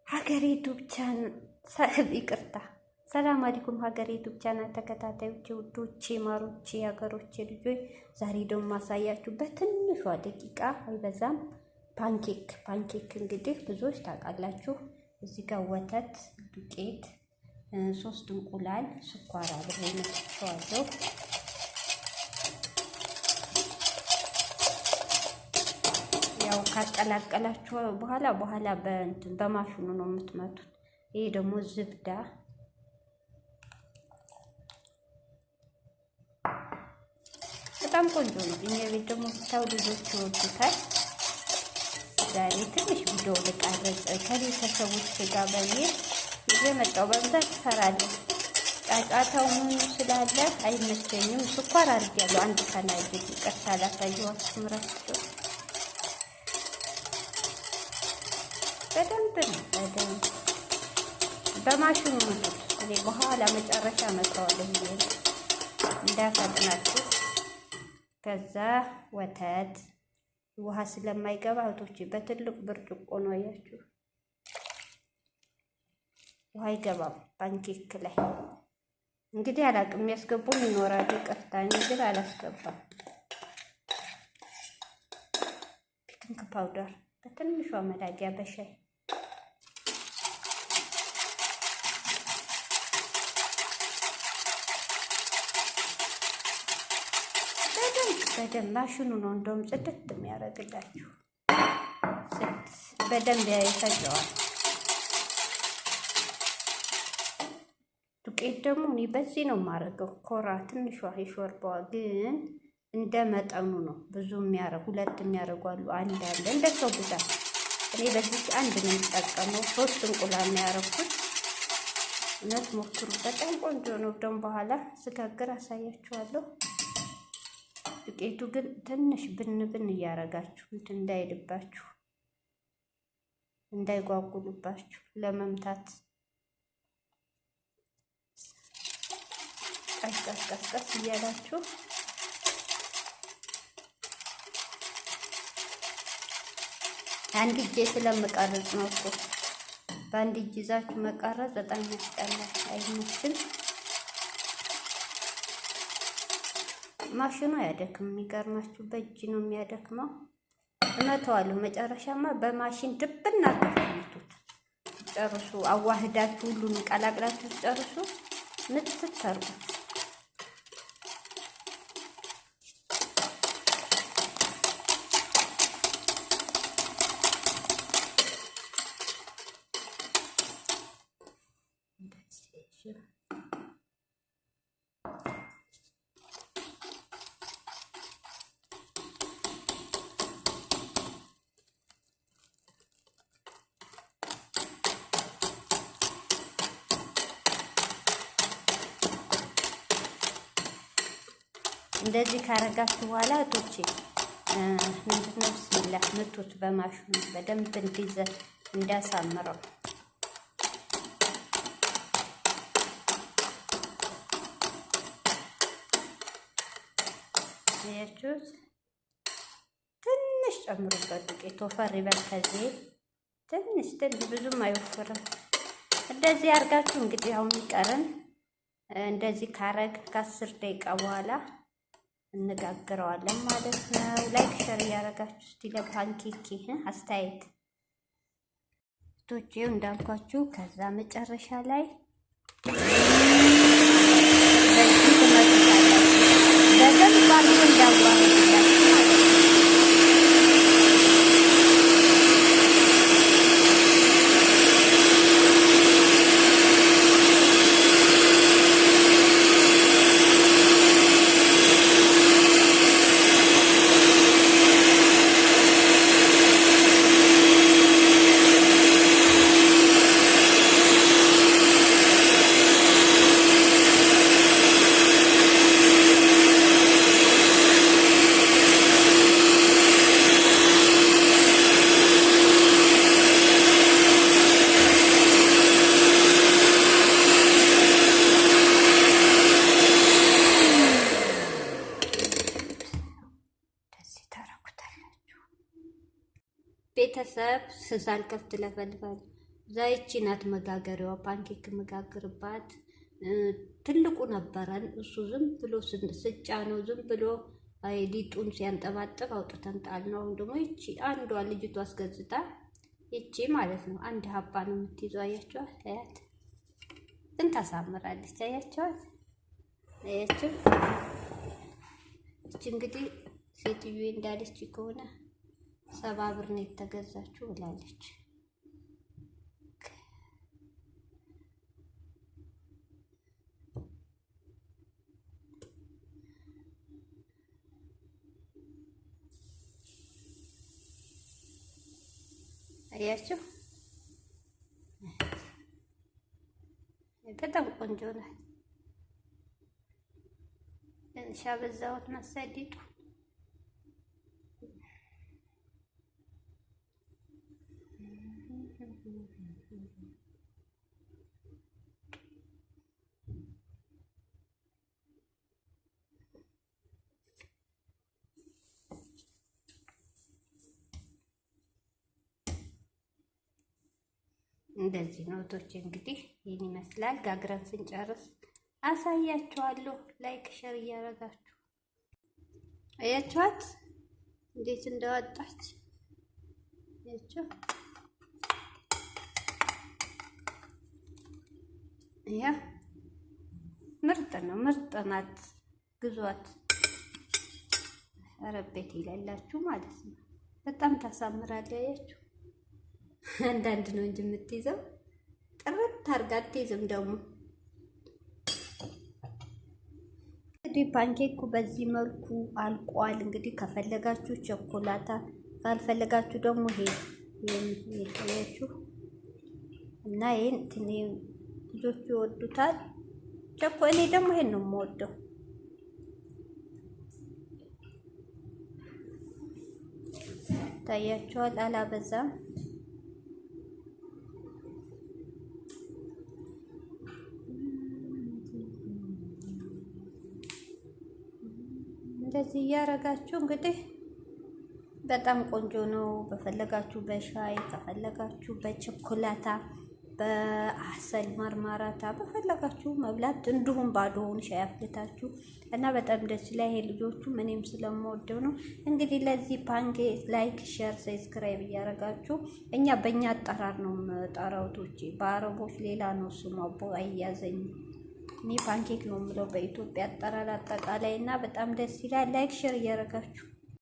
ሀገሬ ዩቲዩብ ቻናል ይቅርታ፣ ሰላም አለይኩም ሀገሬ ዩቲዩብ ቻናል ተከታታዮች ውዶቼ፣ ማሮቼ፣ ሀገሮቼ ልጆች፣ ዛሬ ደግሞ ማሳያችሁ በትንሿ ደቂቃ አይበዛም ፓንኬክ እንግዲህ ብዙዎች ታውቃላችሁ። እዚህ ጋር ወተት፣ ዱቄት፣ 3 እንቁላል፣ ስኳር አብሬ ነጥቼዋለሁ። ያው ካቀላቀላችሁ በኋላ በማሽኑ ነው የምትመቱት። ይሄ ደግሞ ዝብዳ፣ በጣም ቆንጆ ነው። እኛ ቤት ደግሞ ስታው ልጆች ይወዱታል። ዛሬ ትንሽ ቪዲዮ ልቀርጽ ከቤተሰቦች ጋር በሚል ይዤ መጣሁ። በብዛት እሰራለሁ። ጫጫታው ምን ስላለ አይመቸኝም። ስኳር አድርጌያለሁ። አንድ ከላይ ይቅርታ ላሳየኋችሁ ረስቼው። በደንብ በማሽኑ ምጡት። እኔ በኋላ መጨረሻ መጣዋለሁ እንዳያፈጥናችሁ። ከዛ ወተት ውሃ ስለማይገባ እህቶቼ በትልቅ ብርጭቆ ነው። አያችሁ ውሃ አይገባም ፓንኬክ ላይ። እንግዲህ አላቅም የሚያስገቡም ይኖራሉ። ይቅርታ ግን አላስገባም። ቤኪንግ ፓውደር በትንሿ መላጊያ በሻይ በደንብ ማሽኑ ነው እንደውም ጽድት የሚያደርግላችሁ። በደንብ ይፈጨዋል። ዱቄት ደግሞ እኔ በዚህ ነው የማደርገው። ኮራ ትንሿ የሾርባዋ ግን እንደ መጠኑ ነው። ብዙ የሚያደርጉ 2 የሚያደርጉ አሉ። አንድ አለ እንደ ሰው ብዛት። እኔ በዚህ አንድ ነው የምጠቀመው። 3 እንቁላል ነው ያደረኩት። እውነት ሞክሩ፣ በጣም ቆንጆ ነው። ደግሞ በኋላ ስጋግር አሳያችኋለሁ። ዱቄቱ ግን ትንሽ ብን እያረጋችሁ እንዳይልባችሁ፣ እንዳይጓጉሉባችሁ ለመምታት ቀስ እያላችሁ አንድ እጄ ስለምቀርጽ ነው እኮ። በአንድ እጅ ይዛችሁ መቀረጽ በጣም ያስጠላል፣ አይመስልም። ማሽኑ አያደክም። የሚገርማችሁ በእጅ ነው የሚያደክመው። እመተዋለሁ። መጨረሻማ በማሽን ድብና አድርጋችሁት ጨርሱ። አዋህዳችሁ ሁሉን ቀላቅላችሁ ጨርሱ። ምትት አርጉ። እንደዚህ ካረጋችሁ በኋላ እቶቼ ምንድነው ብስሚላህ ምቱት። በማሽኑ በደንብ እንዲያሳምረው። ያችሁት ትንሽ ጨምሩበት። ዱቄት ወፈር ይበል። ከዚህ ትንሽ ብዙም አይወፍርም። እንደዚህ አርጋችሁ እንግዲህ አሁን ይቀረን እንደዚህ ካረግ ከ10 ደቂቃ በኋላ እንጋግረዋለን ማለት ነው። ላይክ ሸር እያደረጋችሁ እስቲ ለፓንኬክ አስተያየት ቶቼው እንዳልኳችሁ። ከዛ መጨረሻ ላይ በዚህ ተመጣጣኝ በደንብ አድርጎ እንዳዋህድላችሁ ማለት ነው። ቤተሰብ ሳልከፍት ለፈልፋል ዛይቺ ናት መጋገሪያዋ፣ ፓንኬክ መጋገርባት። ትልቁ ነበረን እሱ ዝም ብሎ ስጫ ነው ዝም ብሎ ሊጡን ሲያንጠባጥብ አውጥተን ጣል ነው። አሁን ደግሞ ይቺ አንዷ ልጅቷ አስገዝታ ይቺ ማለት ነው አንድ ሀባ ነው የምትይዘው። አያችኋት? አያት ግን ታሳምራለች። አያችኋት? አያችሁ? ይቺ እንግዲህ ሴትዮ እንዳለች ከሆነ 70 ብር ነው የተገዛችው ብላለች። አያችሁ? በጣም ቆንጆ ናት። ሻበዛውት መሰዲቱ እንደዚህ ነው ቶች። እንግዲህ ይህን ይመስላል። ጋግረን ስንጨርስ አሳያችኋለሁ። ላይክ ሸር እያደረጋችሁ አያችኋት እንዴት እንደወጣች አያችሁ። ያ ምርጥ ነው፣ ምርጥ ናት። ግዟት። ረቤት ይላላችሁ ማለት ነው። በጣም ታሳምራለች። አያችሁ አንዳንድ ነው እንጂ የምትይዘው ጥርት አድርጋ አትይዝም። ደግሞ እንግዲህ ፓንኬኩ በዚህ መልኩ አልቋል። እንግዲህ ከፈለጋችሁ ቸኮላታ፣ ካልፈለጋችሁ ደግሞ ይሄችሁ እና ይሄን ልጆቹ ይወዱታል። እኔ ደግሞ ይሄን ነው የምወደው። ታያችኋል፣ አላበዛም። እንደዚህ እያረጋችሁ እንግዲህ በጣም ቆንጆ ነው። በፈለጋችሁ በሻይ ከፈለጋችሁ በቸኮላታ በአሰል ማርማራታ በፈለጋችሁ መብላት፣ እንዲሁም ባዶውን ሻይ አፍልታችሁ እና በጣም ደስ ላይ ይሄ ልጆቹ እኔም ስለምወደው ነው። እንግዲህ ለዚህ ፓንኬክ ላይክ፣ ሼር፣ ሰብስክራይብ እያረጋችሁ እኛ በእኛ አጠራር ነው ጠራውቶቼ፣ በአረቦች ሌላ ነው ስሙ አቦ አያዘኝ። እኔ ፓንኬክ ነው የምለው በኢትዮጵያ አጠራር አጠቃላይ እና በጣም ደስ ይላል። ላይክ ሼር እያረጋችሁ